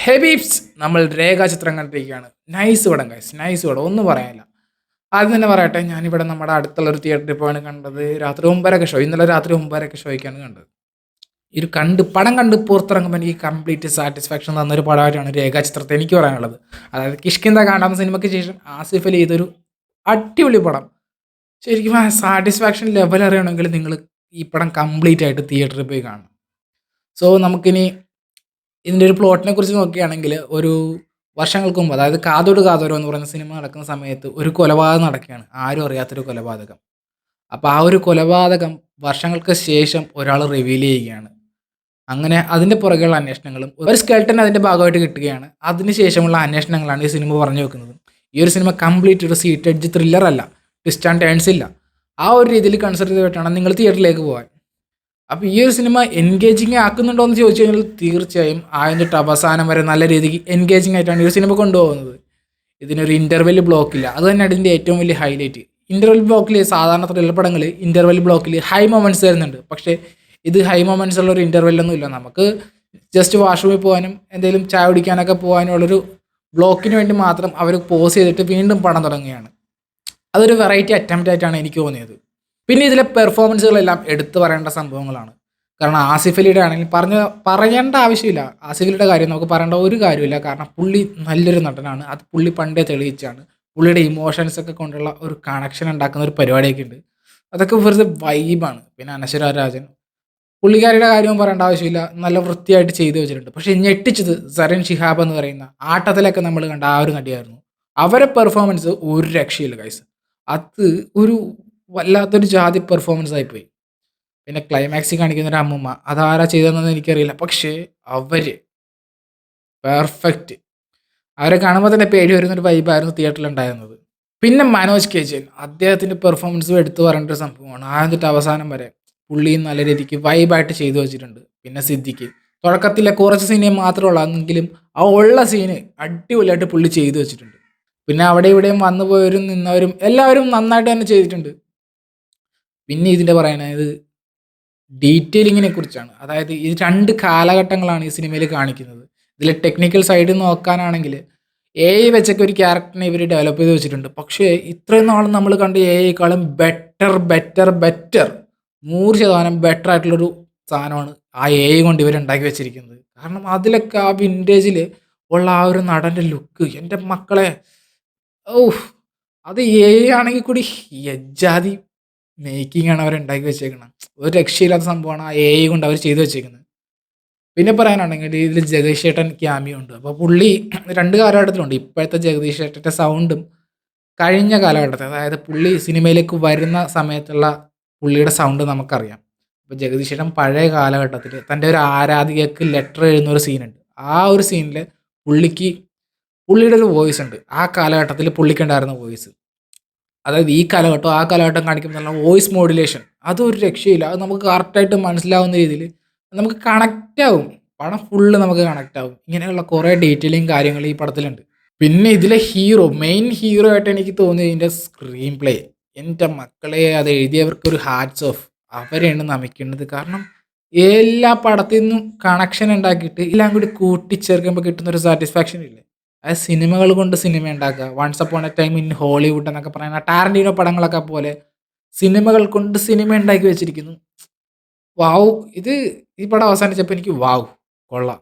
ഹെബീബ്സ് നമ്മൾ രേഖാചിത്രം കണ്ടിരിക്കുകയാണ്. നൈസ് പടം ഗൈസ്, നൈസ് പടം, ഒന്നും പറയാനില്ല. ആദ്യം തന്നെ പറയട്ടെ, ഞാനിവിടെ നമ്മുടെ അടുത്തുള്ള ഒരു തിയേറ്ററിൽ പോയാണ് കണ്ടത്. രാത്രി 9:30 ഷോ, ഇന്നലെ രാത്രി 9:30 ഷോയ്ക്കാണ് കണ്ടത്. ഈ ഒരു പടം കണ്ട് പുറത്തിറങ്ങുമ്പോൾ എനിക്ക് കംപ്ലീറ്റ് സാറ്റിസ്ഫാക്ഷൻ തന്നൊരു പടമായിട്ടാണ് രേഖാചിത്രത്തെ എനിക്ക് പറയാനുള്ളത്. അതായത് കിഷ്കിന്ത കാണാവുന്ന സിനിമയ്ക്ക് ശേഷം ആസിഫ് അലി ചെയ്തൊരു അടിപൊളി പടം. ശരിക്കും ആ സാറ്റിസ്ഫാക്ഷൻ ലെവൽ അറിയണമെങ്കിൽ നിങ്ങൾ ഈ പടം കംപ്ലീറ്റ് ആയിട്ട് തിയേറ്ററിൽ പോയി കാണണം. സോ നമുക്കിനി ഇതിൻ്റെ ഒരു പ്ലോട്ടിനെ കുറിച്ച് നോക്കുകയാണെങ്കിൽ, ഒരു വർഷങ്ങൾക്ക് മുമ്പ്, അതായത് കാതോട് കാതോരോ എന്ന് പറയുന്ന സിനിമ നടക്കുന്ന സമയത്ത് ഒരു കൊലപാതകം നടക്കുകയാണ്. ആരും അറിയാത്തൊരു കൊലപാതകം. അപ്പോൾ ആ ഒരു കൊലപാതകം വർഷങ്ങൾക്ക് ശേഷം ഒരാൾ റിവീൽ ചെയ്യുകയാണ്. അങ്ങനെ അതിൻ്റെ പുറകെയുള്ള അന്വേഷണങ്ങളും ഒരു സ്കെൽട്ടൻ അതിൻ്റെ ഭാഗമായിട്ട് കിട്ടുകയാണ്. അതിനുശേഷമുള്ള അന്വേഷണങ്ങളാണ് ഈ സിനിമ പറഞ്ഞു വെക്കുന്നത്. ഈ ഒരു സിനിമ കംപ്ലീറ്റ് ഒരു സീറ്റ് എഡ്ജ് ത്രില്ലർ അല്ല, ട്വിസ്റ്റ് ആൻഡ് ടേൺസ് ഇല്ല. ആ ഒരു രീതിയിൽ കൺസിഡർ ചെയ്തിട്ടാണ് നിങ്ങൾ തിയേറ്ററിലേക്ക് പോകാൻ. അപ്പോൾ ഈ ഒരു സിനിമ എൻഗേജിങ് ആക്കുന്നുണ്ടോ എന്ന് ചോദിച്ചു കഴിഞ്ഞാൽ തീർച്ചയായും ആദ്യം തൊട്ട് അവസാനം വരെ നല്ല രീതിക്ക് എൻഗേജിങ് ആയിട്ടാണ് ഈ ഒരു സിനിമ കൊണ്ടുപോകുന്നത്. ഇതിനൊരു ഇൻ്റർവെൽ ബ്ലോക്കില്ല, അത് തന്നെ അതിൻ്റെ ഏറ്റവും വലിയ ഹൈലൈറ്റ്. ഇൻ്റർവെൽ ബ്ലോക്കിൽ സാധാരണ ത്രില്ലർ പടങ്ങൾ ഇൻ്റർവെൽ ബ്ലോക്കിൽ ഹൈ മൊമെൻറ്റ്സ് തരുന്നുണ്ട്. പക്ഷേ ഇത് ഹൈ മൊമെൻറ്റ്സ് ഉള്ള ഒരു ഇൻ്റർവെല്ലൊന്നും ഇല്ല. നമുക്ക് ജസ്റ്റ് വാഷ്റൂമിൽ പോകാനും എന്തെങ്കിലും ചായ കുടിക്കാനൊക്കെ പോകാനുള്ളൊരു ബ്ലോക്കിന് വേണ്ടി മാത്രം അവർ പോസ് ചെയ്തിട്ട് വീണ്ടും പടം തുടങ്ങുകയാണ്. അതൊരു വെറൈറ്റി അറ്റംപ്റ്റ് ആയിട്ടാണ് എനിക്ക് തോന്നിയത്. പിന്നെ ഇതിലെ പെർഫോമൻസുകളെല്ലാം എടുത്തു പറയേണ്ട സംഭവങ്ങളാണ്. കാരണം ആസിഫ് അലിയുടെ ആണെങ്കിൽ പറയേണ്ട ആവശ്യമില്ല. ആസിഫ് അലിയുടെ കാര്യം നമുക്ക് പറയേണ്ട ഒരു കാര്യമില്ല. കാരണം പുള്ളി നല്ലൊരു നടനാണ്. അത് പുള്ളി പണ്ടേ തെളിയിച്ചാണ്. പുള്ളിയുടെ ഇമോഷൻസ് ഒക്കെ കൊണ്ടുള്ള ഒരു കണക്ഷൻ ഉണ്ടാക്കുന്ന ഒരു പരിപാടിയൊക്കെ ഉണ്ട്. അതൊക്കെ വെറുതെ വൈബാണ്. പിന്നെ അനശ്വര രാജൻ, പുള്ളിക്കാരിയുടെ കാര്യവും പറയേണ്ട ആവശ്യമില്ല, നല്ല വൃത്തിയായിട്ട് ചെയ്തു വെച്ചിട്ടുണ്ട്. പക്ഷേ ഞെട്ടിച്ചത് സരൻ ഷിഹാബ് എന്ന് പറയുന്ന ആട്ടത്തിലൊക്കെ നമ്മൾ കണ്ട ആ ഒരു നടിയായിരുന്നു. അവരെ പെർഫോമൻസ് ഒരു രക്ഷയില്ല ഗൈസ്. അത് ഒരു വല്ലാത്തൊരു ജാതി പെർഫോമൻസ് ആയിപ്പോയി. പിന്നെ ക്ലൈമാക്സിൽ കാണിക്കുന്ന ഒരു അമ്മൂമ്മ, അതാരാ ചെയ്തതെന്ന് എനിക്കറിയില്ല. പക്ഷേ അവര് പെർഫെക്റ്റ്. അവരെ കാണുമ്പോൾ തന്നെ പേടി വരുന്നൊരു വൈബായിരുന്നു തിയേറ്ററിൽ ഉണ്ടായിരുന്നത്. പിന്നെ മനോജ് കെ ജയൻ, അദ്ദേഹത്തിൻ്റെ പെർഫോമൻസും എടുത്തു പറയേണ്ട ഒരു സംഭവമാണ്. ആദ്യം തൊട്ട് അവസാനം വരെ പുള്ളിയും നല്ല രീതിക്ക് വൈബായിട്ട് ചെയ്തു വെച്ചിട്ടുണ്ട്. പിന്നെ സിദ്ദിഖ് തുടക്കത്തിലെ കുറച്ച് സീനെ മാത്രമുള്ള എങ്കിലും ആ ഉള്ള സീന് അടിപൊളിയായിട്ട് പുള്ളി ചെയ്തു വെച്ചിട്ടുണ്ട്. പിന്നെ അവിടെ ഇവിടെയും വന്നു പോയവരും നിന്നവരും എല്ലാവരും നന്നായിട്ട് തന്നെ ചെയ്തിട്ടുണ്ട്. പിന്നെ ഇതിൻ്റെ പറയുന്നത് ഡീറ്റെയിലിങ്ങിനെ കുറിച്ചാണ്. അതായത് ഈ 2 കാലഘട്ടങ്ങളാണ് ഈ സിനിമയിൽ കാണിക്കുന്നത്. ഇതിൽ ടെക്നിക്കൽ സൈഡ് നോക്കാനാണെങ്കിൽ AI വെച്ചൊക്കെ ഒരു ക്യാരക്ടറിനെ ഇവർ ഡെവലപ്പ് ചെയ്ത് വെച്ചിട്ടുണ്ട്. പക്ഷേ ഇത്രയും നാളും നമ്മൾ കണ്ട AIക്കാളും ബെറ്റർ 100% ബെറ്റർ ആയിട്ടുള്ളൊരു സാധനമാണ് ആ AI കൊണ്ട് ഇവർ ഉണ്ടാക്കി വെച്ചിരിക്കുന്നത്. കാരണം അതിലൊക്കെ ആ വിൻറ്റേജിൽ ഉള്ള ആ ഒരു നടൻ്റെ ലുക്ക്, എൻ്റെ മക്കളെ, ഓഹ്, അത് AI ആണെങ്കിൽ കൂടി എജ്ജാതി മേക്കിംഗ് ആണ് അവർ ഉണ്ടാക്കി വെച്ചേക്കുന്നത്. ഒരു രക്ഷയില്ലാത്ത സംഭവമാണ് ആ AI കൊണ്ട് അവർ ചെയ്തു വെച്ചേക്കുന്നത്. പിന്നെ പറയാനാണെങ്കിൽ ഇതിൽ ജഗദീഷ് ചേട്ടൻ ക്യാമിയോ ഉണ്ട്. അപ്പോൾ പുള്ളി 2 കാലഘട്ടത്തിലുണ്ട്. ഇപ്പോഴത്തെ ജഗദീഷ് ചേട്ടൻ്റെ സൗണ്ടും കഴിഞ്ഞ കാലഘട്ടത്തിൽ, അതായത് പുള്ളി സിനിമയിലേക്ക് വരുന്ന സമയത്തുള്ള പുള്ളിയുടെ സൗണ്ട് നമുക്കറിയാം. അപ്പോൾ ജഗദീഷ് ചേട്ടൻ പഴയ കാലഘട്ടത്തിൽ തൻ്റെ ഒരു ആരാധികയ്ക്ക് ലെറ്റർ എഴുതുന്ന ഒരു സീനുണ്ട്. ആ ഒരു സീനിൽ പുള്ളിയുടെ ഒരു വോയിസ് ഉണ്ട്. ആ കാലഘട്ടത്തിൽ പുള്ളിക്കുണ്ടായിരുന്ന വോയിസ്, അതായത് ഈ കാലഘട്ടം ആ കാലഘട്ടം കാണിക്കുമ്പോൾ വോയിസ് മോഡുലേഷൻ, അതൊരു രക്ഷയില്ല. അത് നമുക്ക് കറക്റ്റായിട്ട് മനസ്സിലാവുന്ന രീതിയിൽ നമുക്ക് കണക്റ്റ് ആവും. പടം ഫുള്ള് നമുക്ക് കണക്റ്റ് ആവും. ഇങ്ങനെയുള്ള കുറേ ഡീറ്റെയിലിങ് കാര്യങ്ങൾ ഈ പടത്തിലുണ്ട്. പിന്നെ ഇതിലെ മെയിൻ ഹീറോ ആയിട്ട് എനിക്ക് തോന്നിയത് ഇതിൻ്റെ സ്ക്രീൻ പ്ലേ. എൻ്റെ മക്കളെ, അത് എഴുതിയവർക്കൊരു ഹാറ്റ്സ് ഓഫ്. അവരെയാണ് നമിക്കേണ്ടത്. കാരണം എല്ലാ പടത്തിൽ നിന്നും കണക്ഷൻ ഉണ്ടാക്കിയിട്ട് എല്ലാം കൂടി കൂട്ടിച്ചേർക്കുമ്പോൾ കിട്ടുന്നൊരു സാറ്റിസ്ഫാക്ഷൻ ഇല്ലേ, അത് സിനിമകൾ കൊണ്ട് സിനിമ ഉണ്ടാക്കുക. Once upon a time in Hollywood എന്നൊക്കെ പറയുന്ന ടാരന്റീനോ പടങ്ങളൊക്കെ പോലെ സിനിമകൾ കൊണ്ട് സിനിമ ഉണ്ടാക്കി വെച്ചിരിക്കുന്നു. വാവ്, ഈ പടം അവസാനിച്ചപ്പോൾ എനിക്ക് വാവ്, കൊള്ളാം,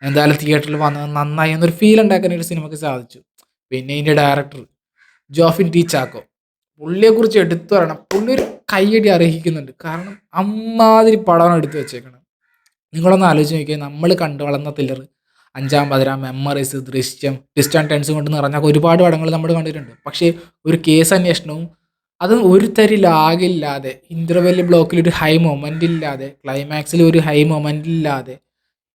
എന്തായാലും തിയേറ്ററിൽ വന്നത് നന്നായി എന്നൊരു ഫീൽ ഉണ്ടാക്കാൻ ഒരു സിനിമയ്ക്ക് സാധിച്ചു. പിന്നെ ഇതിൻ്റെ ഡയറക്ടർ ജോഫിൻ ടി ചാക്കോ, പുള്ളിയെക്കുറിച്ച് എടുത്തു പറയണം. പുള്ളി ഒരു കയ്യടി അർഹിക്കുന്നുണ്ട്. കാരണം അമ്മാതിരി പടമാണ് എടുത്തു വെച്ചേക്കണം. നിങ്ങളൊന്ന് ആലോചിച്ച് നോക്കിയാൽ, നമ്മൾ കണ്ടു വളർന്ന ത്രില്ലർ, 5-ാം പതിര, മെമ്മറീസ്, ദൃശ്യം, ട്വിസ്റ്റ് ആൻഡ് ടേൺസ് കൊണ്ട് നിറഞ്ഞ ഒരുപാട് പടങ്ങൾ നമ്മൾ കണ്ടിട്ടുണ്ട്. പക്ഷേ ഒരു കേസ് അന്വേഷണവും അത് ഒരു തരി ലാഗില്ലാതെ, ഇൻ്റർവെൽ ബ്ലോക്കിൽ ഒരു ഹൈ മൊമെൻ്റ് ഇല്ലാതെ, ക്ലൈമാക്സിൽ ഒരു ഹൈ മൊമെൻ്റ് ഇല്ലാതെ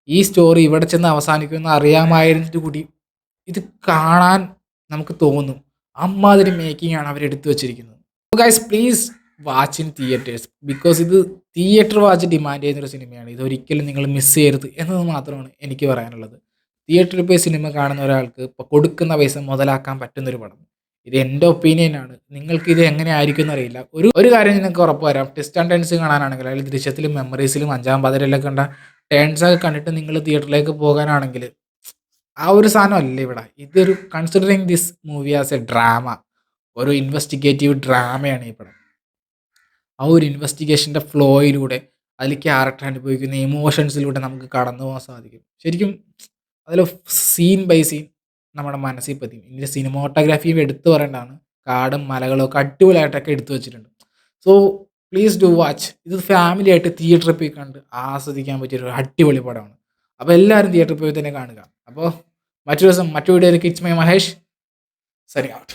ഈ സ്റ്റോറി ഇവിടെ ചെന്ന് അവസാനിക്കുമെന്ന് അറിയാമായിരുന്നിട്ട് കൂടി ഇത് കാണാൻ നമുക്ക് തോന്നും. അമ്മാതിരി മേക്കിംഗ് ആണ് അവരെടുത്തു വെച്ചിരിക്കുന്നത്. Guys, please watch in theatres. Because ഇത് തിയേറ്റർ വാച്ച് ഡിമാൻഡ് ചെയ്യുന്നൊരു സിനിമയാണ്. ഇതൊരിക്കലും നിങ്ങൾ മിസ് ചെയ്യരുത് എന്നത് മാത്രമാണ് എനിക്ക് പറയാനുള്ളത്. തിയേറ്ററിൽ പോയി സിനിമ കാണുന്ന ഒരാൾക്ക് ഇപ്പോൾ കൊടുക്കുന്ന പൈസ മുതലാക്കാൻ പറ്റുന്നൊരു പടം. ഇത് എൻ്റെ ഒപ്പീനിയനാണ്. നിങ്ങൾക്ക് ഇത് എങ്ങനെ ആയിരിക്കും എന്നറിയില്ല. ഒരു കാര്യം നിങ്ങൾക്ക് ഉറപ്പ് വരാം, ട്വിസ്റ്റ് ആൻഡ് ടേൺസ് കാണാനാണെങ്കിൽ, അല്ലെങ്കിൽ ദൃശ്യത്തിലും മെമ്മറീസിലും 5-ാം പതിരയിലൊക്കെ കണ്ട ടേൺസൊക്കെ കണ്ടിട്ട് നിങ്ങൾ തിയേറ്ററിലേക്ക് പോകാനാണെങ്കിൽ ആ ഒരു സാധനമല്ല ഇവിടെ. ഇതൊരു considering this movie as A drama, ഒരു ഇൻവെസ്റ്റിഗേറ്റീവ് ഡ്രാമയാണ് ഈ പടം. ആ ഒരു ഇൻവെസ്റ്റിഗേഷൻ്റെ ഫ്ലോയിലൂടെ അതിൽ ക്യാരക്ടർ അനുഭവിക്കുന്ന ഇമോഷൻസിലൂടെ നമുക്ക് കടന്നു പോകാൻ സാധിക്കും. ശരിക്കും അതിൽ സീൻ ബൈ സീൻ നമ്മുടെ മനസ്സിൽ പതിയും. ഇതിൻ്റെ സിനിമോട്ടോഗ്രാഫിയും എടുത്തു പറയേണ്ടതാണ്. കാടും മലകളും ഒക്കെ അടിപൊളിയായിട്ടൊക്കെ എടുത്തു വെച്ചിട്ടുണ്ട്. So please do watch. ഇത് ഫാമിലി ആയിട്ട് തിയേറ്ററിൽ പോയി കണ്ട് ആസ്വദിക്കാൻ പറ്റിയൊരു അടിപൊളി പടമാണ്. അപ്പോൾ എല്ലാവരും തിയേറ്ററിൽ പോയി തന്നെ കാണുക. അപ്പോൾ മറ്റൊരു ദിവസം മറ്റു വീഡിയോയിലേക്ക് it's my Mahesh signing out.